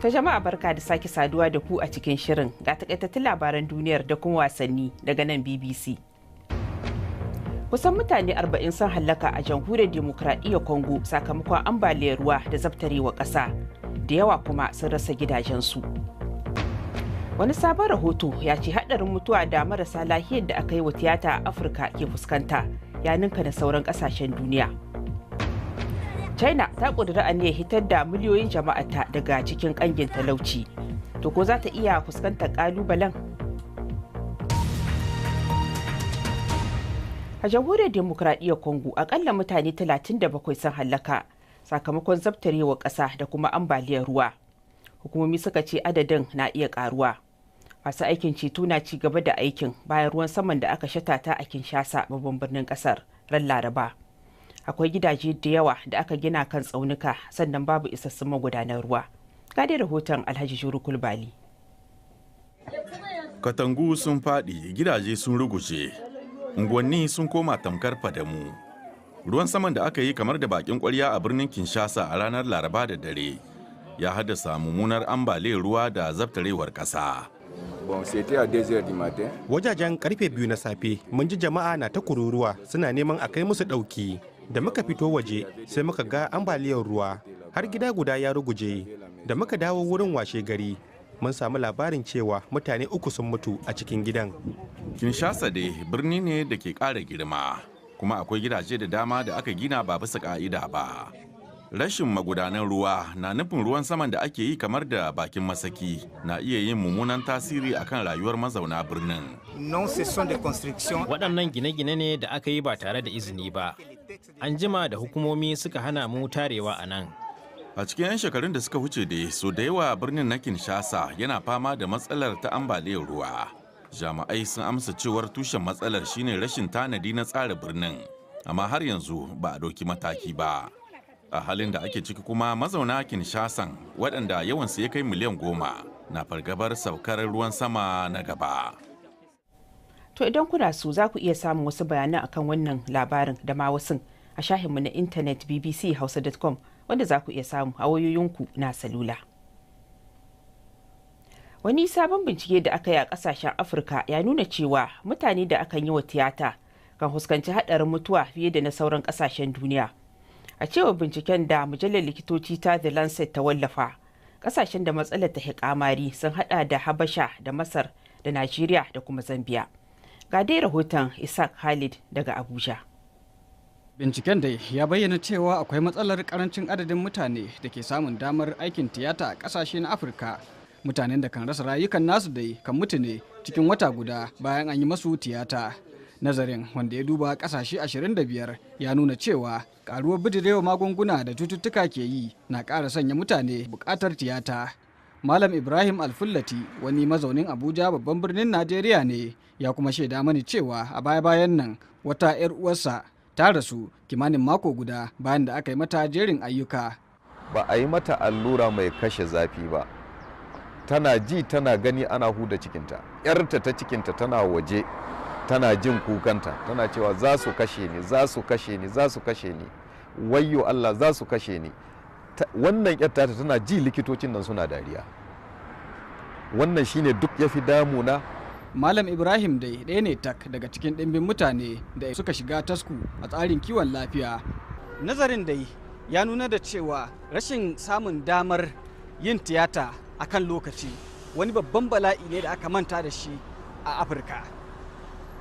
Ta jama'a barka da sake saduwa da ku a cikin shirin ga takaitattun labaran duniyar da kuma wasanni daga nan BBC. Kusan mutane 40 sun hallaka a jamhuriyar demokradiyyar Congo sakamakon ambaliyar ruwa da zabtarewa ƙasa. Da yawa kuma sun rasa gidajensu. Wani sabon rahoto ya ce haɗarin mutuwa da marasa lahiyar da aka yi wa tiyata a Afirka ke fuskanta ya ninka da sauran ƙasashen duniya. China ta ƙudiri aniyar hitar da miliyoyin jama'ata daga cikin ƙangin talauci. To ko za ta iya fuskantar ƙalubalen? A jamhuriyar demokradiyyar Congo akalla mutane 37 sun hallaka sakamakon zabtarewar ƙasa da kuma ambaliyar ruwa. Hukumomi suka ce adadin na iya ƙaruwa. Masu aikin ceto na ci gaba da aikin bayan ruwan saman da aka shatata a Kinshasa babban birnin ƙasar ran Laraba. Akwai gidaje da yawa da aka gina kan tsaunuka sannan babu isassun magudanar ruwa. Ga dai rahoton Alhaji Shuru Kulbali. Katangu sun faɗi, gidaje sun ruguje, unguwanni sun koma tamkar fadamu. Ruwan saman da aka yi kamar da bakin ƙwarya a birnin Kinshasa a ranar Laraba da dare ya haddasa mummunar ambaliyar ruwa da zabtarewar ƙasa. Wajajen karfe 2 na safe mun ji jama'a na ta kururuwa suna neman a kai musu ɗauki. Da muka fito waje sai muka ga ambaliyar ruwa har gida guda ya ruguje. Da muka dawo wurin washe gari mun samu labarin cewa mutane 3 sun mutu a cikin gidan. Kinshasa dai birni ne da ke ƙara girma kuma akwai gidaje da dama da aka gina ba bisa ƙa'ida ba. Rashin magudanan ruwa na nufin ruwan saman da ake yi kamar da bakin masaki na iya yin mummunan tasiri akan rayuwar mazauna birnin. Waɗannan gine-gine ne da aka yi ba tare da izini ba. An jima da hukumomi suka hana mu tarewa a nan. A cikin 'yan shekarun da suka wuce dai so da yawa birnin na Kinshasa yana fama da matsalar ta ambaliyar ruwa. Jami'ai sun amsa cewar tushen matsalar shine rashin tanadi na tsara birnin, amma har yanzu ba a ɗauki mataki ba. A halin da ake ciki kuma mazauna Kinshasan waɗanda yawansu ya kai miliyan 10 na fargabar saukar ruwan sama na gaba. To idan kuna so za ku iya samun wasu bayanan akan wannan labarin da ma wasu a shahinmu na intanet bbchausa.com wanda za ku iya samu a wayoyinku na salula. Wani sabon bincike da aka yi a ƙasashen Afirka ya nuna cewa mutane da akan yi wa tiyata kan fuskanci haɗarin mutuwa fiye da na sauran ƙasashen duniya. A cewar binciken da mujallar likitoci ta The Lancet ta wallafa, ƙasashen da matsalar ta kamari sun haɗa da Habasha da Masar da Najeriya da kuma Zambiya. Ga dai rahoton Isaac Khalid daga Abuja. Binciken dai ya bayyana cewa akwai matsalar karancin adadin mutane da ke samun damar aikin tiyata a ƙasashe na Afirka. Mutanen da kan rasa rayukan nasu dai kan mutu ne cikin wata guda bayan an yi masu tiyata. Nazarin wanda ya duba ƙasashe 25 ya nuna cewa ƙaruwar bidirewa magunguna da cututtuka ke yi na ƙara sanya mutane buƙatar tiyata. Malam Ibrahim Alfullati wani mazaunin Abuja babban birnin Najeriya ne ya kuma shaida mani cewa a baya-bayan nan wata 'yar uwarsa ta rasu kimanin mako guda bayan da aka yi mata jerin ayyuka. Ba a yi mata allura mai kashe zafi ba. Tana ji tana gani ana huda cikinta. 'Yarta ta cikinta tana waje tana jin kukanta tana cewa za su kashe ni, za su kashe ni, za su kashe ni. Wayyo Allah za su kashe ni. Wannan 'yarta tana ji likitocin nan suna dariya. Wannan shine duk ya fi damuna. Malam Ibrahim dai ɗaya ne tak daga cikin ɗimbin mutane da suka shiga tasku a tsarin kiwon lafiya. Nazarin dai ya nuna da cewa rashin samun damar yin tiyata a kan lokaci wani babban bala'i ne da aka manta da shi a Afirka.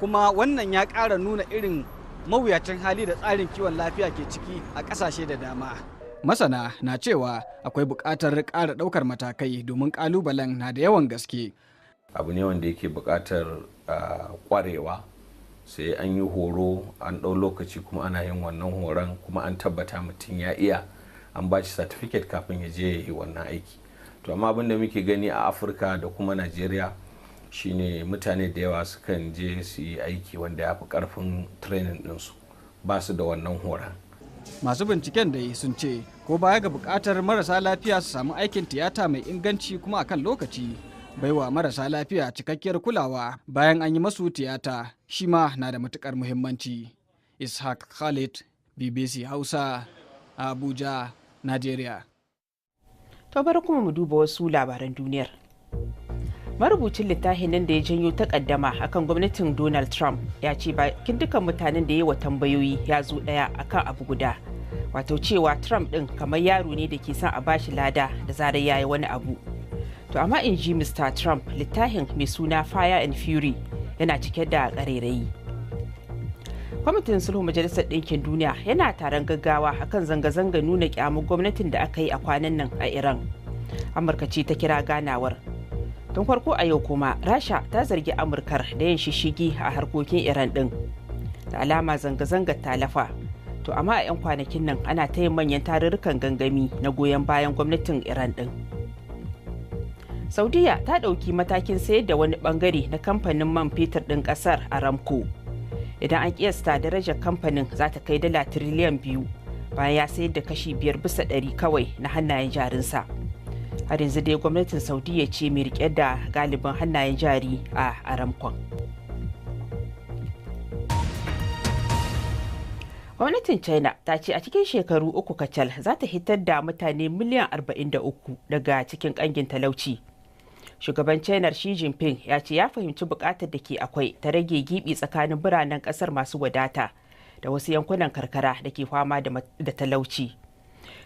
Kuma wannan ya ƙara nuna irin mawuyacin hali da tsarin kiwon lafiya ke ciki a ƙasashe da dama. Masana na cewa akwai buƙatar ƙara ɗaukar matakai domin ƙalubalen na da yawan gaske. Abu ne wanda yake buƙatar ƙwarewa, sai an yi horo an ɗau lokaci kuma ana yin wannan horon kuma an tabbata mutum ya iya an ba shi certificate kafin ya je ya yi wannan aiki. To amma abin da muke gani a Afirka da kuma Najeriya shine mutane da yawa sukan je su yi aiki wanda ya fi ƙarfin training ɗinsu, ba su da wannan horon. Masu binciken da sun ce ko baya ga buƙatar marasa lafiya su samu aikin tiyata mai inganci kuma akan lokaci, baiwa marasa lafiya cikakkiyar kulawa bayan an yi masu tiyata shi ma na da matukar muhimmanci. Ishaq Khalid, BBC Hausa, Abuja, Najeriya. To bari kuma mu duba wasu labaran duniyar. Marubucin littafin nan da ya janyo takaddama akan gwamnatin Donald Trump ya ce bakin dukkan mutanen da ya yi wa tambayoyi ya zo daya akan abu guda. Wato cewa Trump din kamar yaro ne da ke son a bashi lada da zarar ya yi wani abu. To amma in ji Mr. Trump, littafin mai suna Fire and Fury yana cike da ƙarairayi. Kwamitin sulhu Majalisar Ɗinkin Duniya yana taron gaggawa akan zanga-zanga nuna kyamar gwamnatin da aka yi a kwanan nan a Iran. Amurka ce ta kira ganawar. Tun farko a yau kuma Rasha ta zargi Amurkar da yin shishigi a harkokin Iran ɗin. Da alama zanga-zangar ta lafa. To amma a 'yan kwanakin nan ana ta yin manyan tarurrukan gangami na goyon bayan gwamnatin Iran ɗin. Saudiya ta ɗauki matakin sayar da wani bangare na kamfanin man fetur ɗin ƙasar Aramco. Idan an kiyasta darajar kamfanin za ta kai dala tiriliyan 2 bayan ya sayar da kashi 5% kawai na hannayen jarinsa. Har yanzu dai gwamnatin Saudiya ce mai rike da galibin hannayen jari a Aramco. Gwamnatin China ta ce a cikin shekaru 3 kacal za ta hitar da mutane miliyan 43 daga cikin ƙangin talauci. Shugaban China Xi Jinping ya ce ya fahimci bukatar da ke akwai ta rage gibi tsakanin biranen kasar masu wadata da wasu yankunan karkara da ke fama da talauci.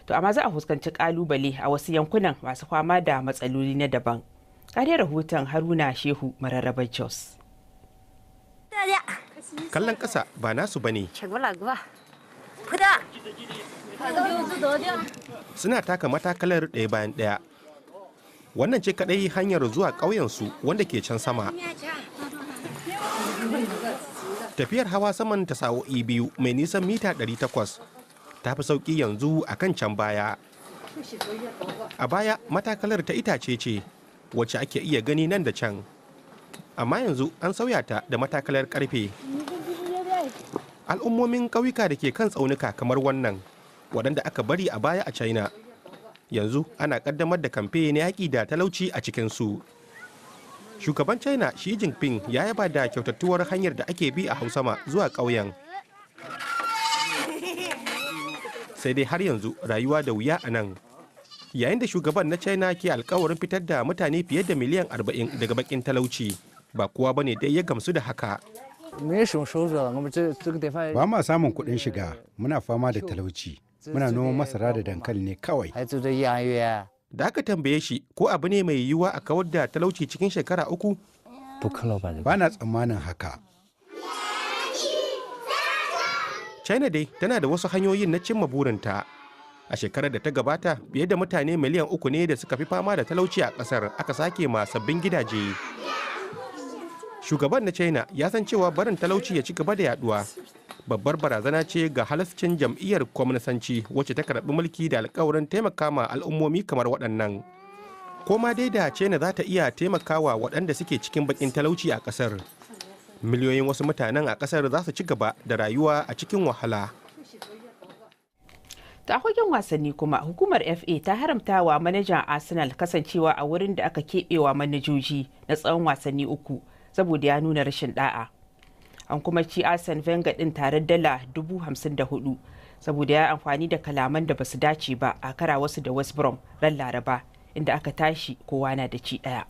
To amma za a fuskanci kalubale a wasu yankunan masu fama da matsaloli na daban. Kare rahoton Haruna Shehu Mararrabar Jos. Kallon ƙasa ba nasu bane. Suna taka matakalar ɗaya bayan ɗaya. Wannan ce kadai hanyar zuwa ƙauyensu wanda ke can sama. Tafiyar hawa saman ta sa'o'i 2 mai nisan mita 800 ta fi sauƙi yanzu a kan can baya. A baya matakalar ta itace ce wacce ake iya gani nan da can. Amma yanzu an sauya ta da matakalar ƙarfe. Al'ummomin ƙauyuka da ke kan tsaunuka kamar wannan waɗanda aka bari a baya a China. Yanzu ana kaddamar da kamfe na yaƙi da talauci a cikinsu. Shugaban China Xi Jinping ya yaba da kyautattuwar hanyar da ake bi a hausama zuwa ƙauyen. Sai dai har yanzu rayuwa da wuya a nan. Yayin da shugaban na China ke alkawarin fitar da mutane fiye da miliyan 40 daga bakin talauci, ba kowa bane dai ya gamsu da haka. Ba ma samun kuɗin shiga, muna fama da talauci. Muna noman masara da dankali ne kawai. Da aka tambaye shi ko abu ne mai yiwuwa a kawar da talauci cikin shekara 3? Ba na tsammanin haka. China dai tana da wasu hanyoyin na cimma burinta. A shekarar da ta gabata, fiye da mutane miliyan 3 ne da suka fi fama da talauci a ƙasar aka sake ma sabbin gidaje. Shugaban na China ya san cewa barin talauci ya ci gaba da yaduwa babbar barazana ce ga halascin jam'iyyar kwamnisanci wacce ta karɓi mulki da alkawarin taimaka ma al'ummomi kamar waɗannan. Koma dai da China za ta iya taimakawa waɗanda suke cikin bakin talauci a ƙasar. Miliyoyin wasu mutanen a ƙasar za su ci gaba da rayuwa a cikin wahala. Ta fagen wasanni kuma hukumar FA ta haramta wa manajan Arsenal kasancewa a wurin da aka keɓewa manajoji na tsawon wasanni 3 saboda ya nuna rashin da'a. An kuma ci Arsene Wenger din tare dala 54,000 saboda ya amfani da kalaman da basu dace ba a kara wasu da West Brom ran Laraba inda aka tashi kowa na da ci daya.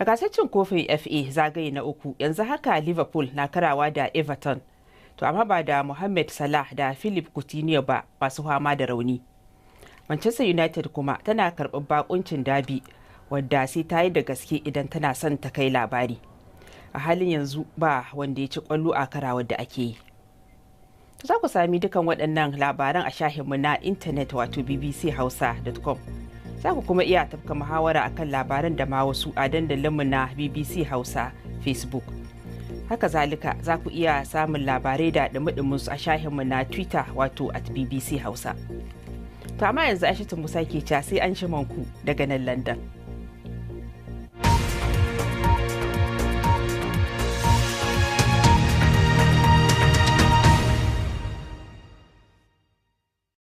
A gasar cin kofin FA zagaye na 3 yanzu haka Liverpool na karawa da Everton. To amma ba da Mohamed Salah da Philip Coutinho ba masu fama da rauni. Manchester United kuma tana karɓar bakuncin Derby wadda sai ta yi da gaske idan tana son ta kai labari. A halin yanzu ba wanda ya ci kwallo a karawar da ake yi. Za ku sami dukan waɗannan labaran a shahinmu na intanet wato bbchausa.com. Za ku kuma iya tafka muhawara akan labaran da ma wasu a dandalinmu na BBC Hausa Facebook. Haka zalika za ku iya samun labarai da ɗumi su a shahinmu na Twitter wato @BBC Hausa. To amma yanzu Aishatu Musa ke sai an shi manku daga nan London.